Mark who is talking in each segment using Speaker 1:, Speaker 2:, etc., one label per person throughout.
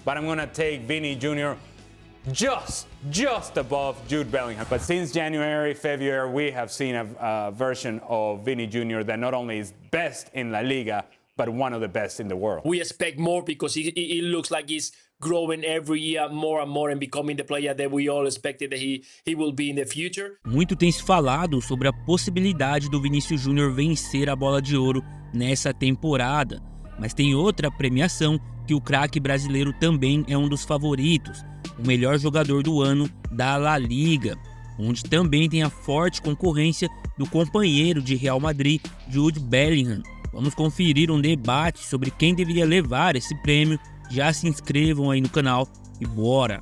Speaker 1: but I'm going to take Vini Jr. just above Jude Bellingham. But since January, February, we have seen a version of Vini Jr. that not only is best in La Liga, but one of the best in the world.
Speaker 2: We expect more because it looks like he's growing every year more and more and becoming the player that we all expected that he will be in the future.
Speaker 3: Muito tem se falado sobre a possibilidade do Vinícius Jr vencer a Bola de Ouro nessa temporada, mas tem outra premiação que o craque brasileiro também é um dos favoritos, o melhor jogador do ano da La Liga, onde também tem a forte concorrência do companheiro de Real Madrid, Jude Bellingham. Vamos conferir um debate sobre quem deveria levar esse prêmio. Já se inscrevam aí no canal e bora!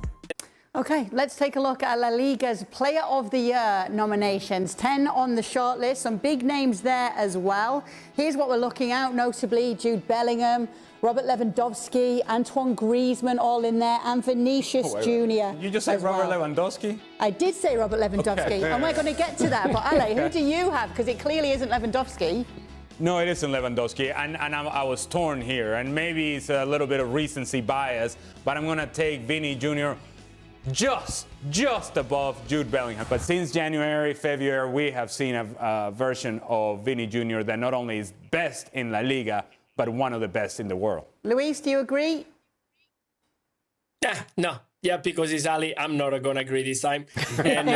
Speaker 4: Okay, let's take a look at La Liga's Player of the Year nominations. 10 on the shortlist, some big names there as well. Here's what we're looking at, notably Jude Bellingham, Robert Lewandowski, Antoine Griezmann all in there, and Vinicius Jr.
Speaker 1: You just said Robert Lewandowski?
Speaker 4: I did say Robert Lewandowski,
Speaker 1: okay.
Speaker 4: And we're going to get to that. But Ale, who do you have? Because it clearly isn't Lewandowski.
Speaker 1: No, it isn't Lewandowski, and I was torn here, and maybe it's a little bit of recency bias, but I'm going to take Vini Jr. just above Jude Bellingham. But since January, February, we have seen a version of Vini Jr. that not only is best in La Liga, but one of the best in the world.
Speaker 4: Luis, do you agree?
Speaker 2: No. Yeah, because it's Ali, I'm not going to agree this time. And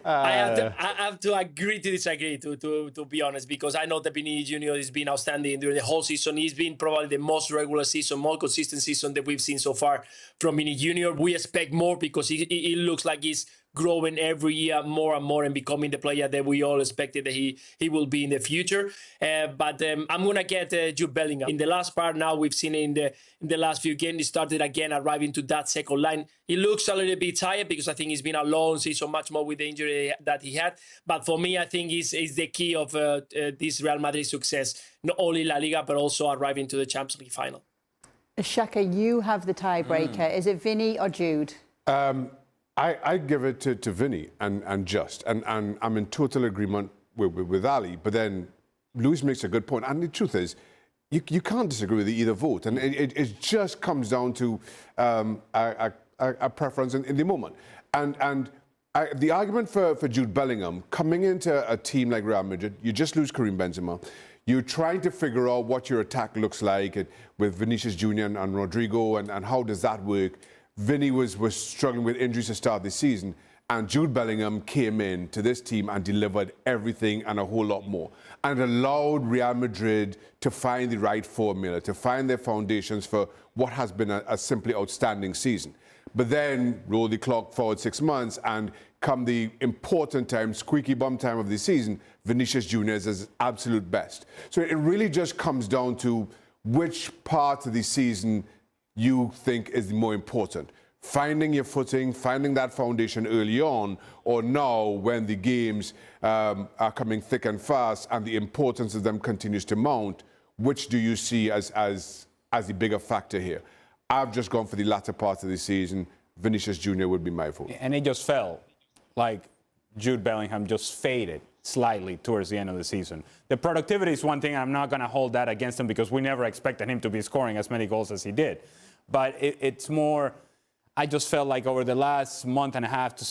Speaker 2: I have to agree to disagree, to be honest, because I know that Vini Jr. has been outstanding during the whole season. He's been probably the most regular season, more consistent season that we've seen so far from Vini Jr. We expect more because it looks like he's growing every year more and more and becoming the player that we all expected that he will be in the future. But I'm going to get Jude Bellingham. In the last part now, we've seen in the last few games, he started again arriving to that second line. He looks a little bit tired because I think it's been a long season, much more with the injury that he had. But for me, I think he's the key of this Real Madrid success, not only La Liga, but also arriving to the Champions League final.
Speaker 4: Shaka, you have the tiebreaker. Is it Vini or Jude?
Speaker 5: I give it to Vini and I'm in total agreement with Ali, but then Luis makes a good point, and the truth is, you can't disagree with either vote, and it just comes down to a preference in the moment. And the argument for Jude Bellingham, coming into a team like Real Madrid, you just lose Karim Benzema, you're trying to figure out what your attack looks like with Vinícius Jr. and Rodrigo, and how does that work. Vini was struggling with injuries to start this season, and Jude Bellingham came in to this team and delivered everything and a whole lot more, and allowed Real Madrid to find the right formula, to find their foundations for what has been a simply outstanding season. But then roll the clock forward 6 months, and come the important time, squeaky bum time of the season, Vinícius Jr. is his absolute best. So it really just comes down to which part of the season you think is more important. Finding your footing, finding that foundation early on, or now when the games are coming thick and fast and the importance of them continues to mount, which do you see as the bigger factor here? I've just gone for the latter part of the season. Vinícius Jr. would be my vote.
Speaker 1: And it just felt like Jude Bellingham just faded slightly towards the end of the season. The productivity is one thing. I'm not going to hold that against him because we never expected him to be scoring as many goals as he did. But it's more, I just felt like over the last month and a half to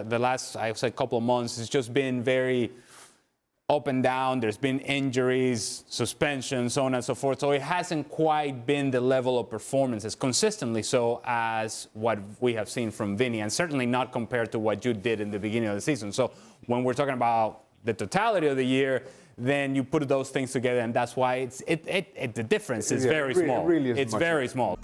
Speaker 1: the last, I would say, couple of months, it's just been very up and down. There's been injuries, suspensions, so on and so forth. So it hasn't quite been the level of performances consistently so as what we have seen from Vini, and certainly not compared to what Jude did in the beginning of the season. So when we're talking about the totality of the year, then you put those things together, and that's why the difference is very small.
Speaker 5: It really is
Speaker 1: it's very small.